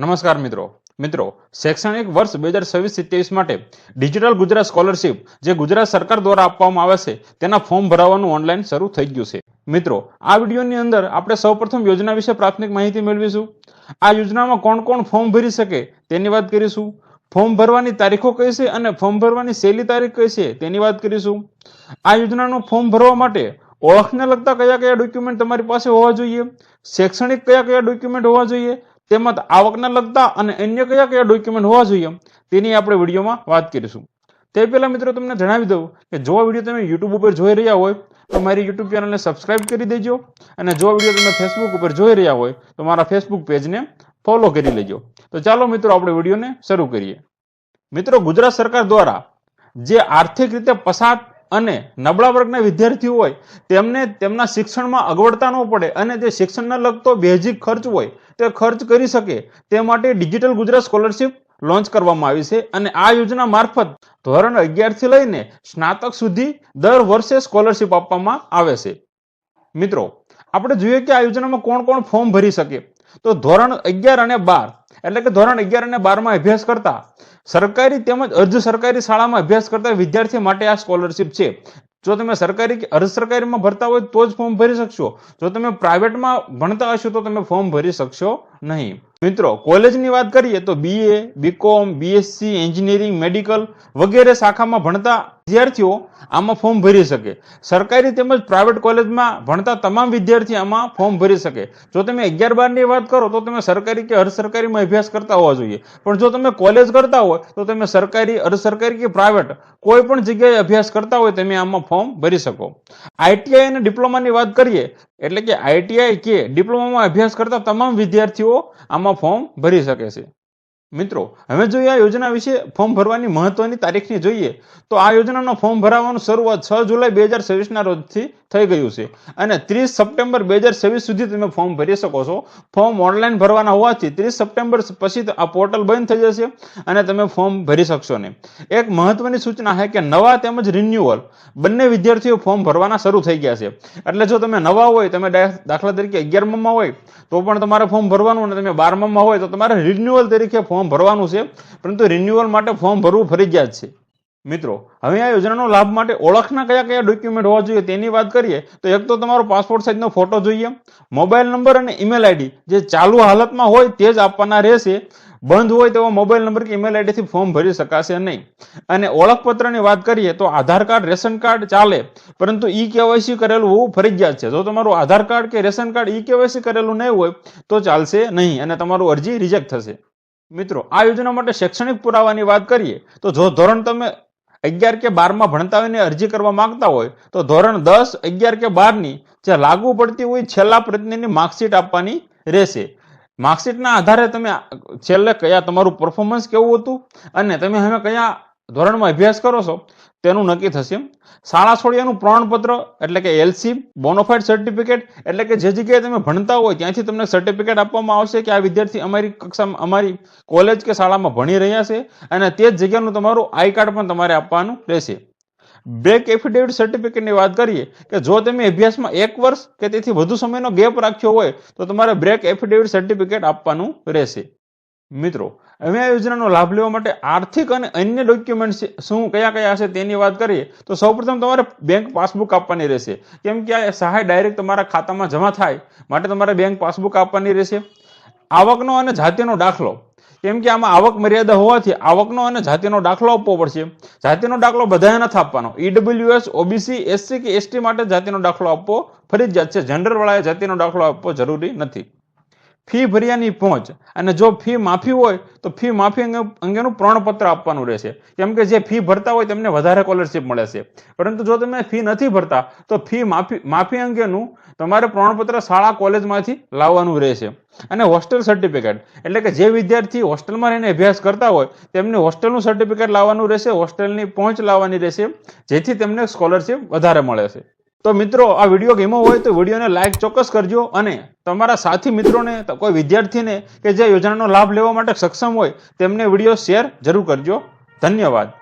નમસ્કાર મિત્રો શૈક્ષણિક વર્ષ 2026-27 માટે ડિજિટલ ગુજરાત સ્કોલરશિપ જે ગુજરાત સરકાર દ્વારા આપવામાં આવે છે તેના ફોર્મ ભરવાનું ઓનલાઈન શરૂ થઈ ગયું છે। મિત્રો આ વિડીયોની અંદર આપણે સૌપ્રથમ યોજના વિશે પ્રાથમિક માહિતી મેળવીશું। આ યોજનામાં કોણ કોણ ફોર્મ ભરી શકે તેની વાત કરીશું। ફોર્મ ભરવાની તારીખો કઈ છે અને ફોર્મ ભરવાની છેલ્લી તારીખ કઈ છે તેની વાત કરીશું। આ યોજનાનું ફોર્મ ભરવા માટે ઓળખને લગતા કયા કયા ડોક્યુમેન્ટ તમારી પાસે હોવા જોઈએ, શૈક્ષણિક કયા કયા ડોક્યુમેન્ટ હોવા જોઈએ, તેમજ આવકના લગતા અને અન્ય કયા કયા ડોક્યુમેન્ટ હોવા જોઈએ તેની આપણે વિડીયોમાં વાત કરીશું। તે પહેલા મિત્રો તમને જણાવી દઉં કે જો આ વિડીયો તમે YouTube ઉપર જોઈ રહ્યા હોય તો મારી YouTube ચેનલને સબસ્ક્રાઇબ કરી દેજો અને જો વિડીયો તમે Facebook ઉપર જોઈ રહ્યા હોય તો મારા Facebook પેજને ફોલો કરી લેજો। તો ચાલો મિત્રો આપણે વિડીયોને શરૂ કરીએ। મિત્રો ગુજરાત સરકાર દ્વારા જે આર્થિક રીતે પછાત અને નબળા વર્ગના વિદ્યાર્થીઓ હોય તેમને તેમના શિક્ષણમાં અગવડતા ન પડે અને જે શિક્ષણને લગતો બેઝિક ખર્ચ હોય તે ખર્ચ કરી શકે તે માટે ડિજિટલ ગુજરાત સ્કોલરશિપ લોન્ચ કરવામાં આવી છે અને આ યોજના મારફત ધોરણ 11 થી લઈને સ્નાતક સુધી દર વર્ષે સ્કોલરશિપ આપવામાં આવે છે। મિત્રો આપણે જોઈએ કે આ યોજનામાં કોણ કોણ ફોર્મ ભરી શકે તો ધોરણ 11 અને 12 એટલે કે ધોરણ 11 અને 12 માં અભ્યાસ કરતા સરકારી તેમજ અર્ધ સરકારી શાળામાં અભ્યાસ કરતા વિદ્યાર્થી માટે આ સ્કોલરશિપ છે। જો તમે સરકારી કે અર્ધ સરકારીમાં ભરતા હોય તો જ ફોર્મ ભરી શકશો, જો તમે પ્રાઇવેટમાં ભણતા હશો તો તમે ફોર્મ ભરી શકશો નહીં। મિત્રો કોલેજની વાત કરીએ તો BA, BCom, BSc, engineering, medical વગેરે શાખામાં ભણતા વિદ્યાર્થીઓ આમાં ફોર્મ ભરી શકે। સરકારી તેમજ પ્રાઇવેટ કોલેજમાં ભણતા તમામ વિદ્યાર્થી આમાં ફોર્મ ભરી શકે। જો તમે 11-12 ની વાત કરો તો તમે સરકારી કે અર્ધ સરકારીમાં અભ્યાસ કરતા હોવા જોઈએ, પણ જો તમે કોલેજ કરતા હોય તો તમે સરકારી, અર્ધ સરકારી કે પ્રાઇવેટ કોઈ પણ જગ્યાએ અભ્યાસ કરતા હોય તમે આમાં ફોર્મ ભરી શકો। ITI અને ડિપ્લોમાની વાત કરીએ એટલે કે ITI કે ડિપ્લોમામાં અભ્યાસ કરતા તમામ વિદ્યાર્થીઓ આમાં ફોર્મ ભરી શકે છે। મિત્રો હવે જોઈએ આ યોજના વિશે ફોર્મ ભરવાની મહત્વની તારીખની જોઈએ તો આ યોજનાનો ફોર્મ ભરવાનું શરૂઆત 6 જુલાઈ 2026 ના રોજથી થઈ ગયું છે અને 30 સપ્ટેમ્બર 2026 સુધી તમે ફોર્મ ભરી શકો છો। ફોર્મ ઓનલાઈન ભરવાના હોવાથી 30 સપ્ટેમ્બર પછી આ પોર્ટલ બંધ થઈ જશે અને તમે ફોર્મ ભરી શકશો નહીં। એક મહત્વની સૂચના છે કે નવા તેમજ રિન્યુઅલ બંને વિદ્યાર્થીઓ ફોર્મ ભરવાના શરૂ થઈ ગયા છે। એટલે જો તમે નવા હોય, તમે દાખલા તરીકે 11માં હોય તો પણ તમારે ફોર્મ ભરવાનું અને તમે 12માં હોય તો તમારે રિન્યુઅલ તરીકે ફોર્મ ભરવાનું છે, પરંતુ રિન્યુઅલ માટે ફોર્મ ભરવું ફરજિયાત છે। મિત્રો હવે આ યોજનાનો લાભ માટે ઓળખના કયા કયા ડોક્યુમેન્ટ હોવા જોઈએ તેની વાત કરીએ તો એક તો તમારો પાસપોર્ટ સાઇઝનો ફોટો જોઈએ, મોબાઈલ નંબર અને ઈમેલ આઈડી જે ચાલુ હાલતમાં હોય તે જ આપવાના રહેશે। બંધ હોય તેવો મોબાઈલ નંબર કે ઈમેલ આઈડી થી ફોર્મ ભરી શકાશે નહીં। અને ઓળખપત્રની વાત કરીએ તો આધાર કાર્ડ, રેશન કાર્ડ ચાલે, પરંતુ ઈ-KYC કરેલું હોવું ફરજિયાત છે। જો તમારું આધાર કાર્ડ કે રેશન કાર્ડ ઈ-KYC કરેલું નહીં હોય તો ચાલશે નહીં અને તમારું અરજી રિજેક્ટ થશે। મિત્રો આ યોજના માટે શૈક્ષણિક પુરાવાની વાત કરીએ તો જો ધોરણ તમે 11 કે 12માં ભણતા હોય ને અરજી કરવા માંગતા હોય તો ધોરણ 10, 11 કે 12 ની જે લાગુ પડતી હોય છેલ્લા પ્રયત્નની માર્કશીટ આપવાની રહેશે। માર્કશીટના આધારે તમે છેલ્લે કયા તમારું પરફોર્મન્સ કેવું હતું અને તમે હવે કયા ધોરણમાં અભ્યાસ કરો છો તેનું નક્કી થશે। શાળા છોડ્યાનું પ્રમાણપત્ર એટલે કે LC, બોનોફાઇડ સર્ટિફિકેટ એટલે કે જે જગ્યાએ તમે ભણતા હોય ત્યાંથી તમને સર્ટિફિકેટ આપવામાં આવશે કે આ વિદ્યાર્થી અમારી કક્ષામાં, અમારી કોલેજ કે શાળામાં ભણી રહ્યા છે અને તે જ જગ્યાનું તમારું આઈ કાર્ડ પણ તમારે આપવાનું રહેશે। બ્રેક એફિડેવિટ સર્ટિફિકેટની વાત કરીએ કે જો તમે અભ્યાસમાં 1 વર્ષ કે તેથી વધુ સમયનો ગેપ રાખ્યો હોય તો તમારે બ્રેક એફિડેવિટ સર્ટિફિકેટ આપવાનું રહેશે। મિત્રો હવે આ યોજનાનો લાભ લેવા માટે આર્થિક અને અન્ય ડોક્યુમેન્ટ શું કયા કયા હશે તેની વાત કરીએ તો સૌપ્રથમ તમારે બેંક પાસબુક આપવાની રહેશે, કેમ કે આ સહાય ડાયરેક્ટ તમારા ખાતામાં જમા થાય માટે તમારે બેંક પાસબુક આપવાની રહેશે। આવકનો અને જાતિનો દાખલો, કેમ કે આમાં આવક મર્યાદા હોવાથી આવકનો અને જાતિનો દાખલો આપવો પડશે। જાતિનો દાખલો બધાએ નથી આપવાનો, EWS, OBC, SC કે ST માટે જાતિનો દાખલો આપવો ફરજિયાત છે, જનરલ વાળાએ જાતિનો દાખલો આપવો જરૂરી નથી। ફી ભર્યાની પહોંચ અને જો ફી માફી હોય તો ફી માફી અંગેનું પ્રમાણપત્ર આપવાનું રહેશે, કેમ કે જે ફી ભરતા હોય તેમને વધારે સ્કોલરશિપ મળે છે, પરંતુ જો તમે ફી નથી ભરતા તો ફી માફી અંગેનું તમારે પ્રમાણપત્ર શાળા કોલેજમાંથી લાવવાનું રહેશે। અને હોસ્ટેલ સર્ટિફિકેટ એટલે કે જે વિદ્યાર્થી હોસ્ટેલમાં રહીને અભ્યાસ કરતા હોય તેમને હોસ્ટેલનું સર્ટિફિકેટ લાવવાનું રહેશે, હોસ્ટેલની પહોંચ લાવવાની રહેશે, જેથી તેમને સ્કોલરશિપ વધારે મળે છે। તો મિત્રો આ વિડીયો ગમ્યો હોય તો વિડીયોને લાઈક ચોક્કસ કરજો અને તમારા સાથી મિત્રોને, કોઈ વિદ્યાર્થીને કે જે યોજનાનો લાભ લેવા માટે સક્ષમ હોય તેમને વિડીયો શેર જરૂર કરજો। ધન્યવાદ।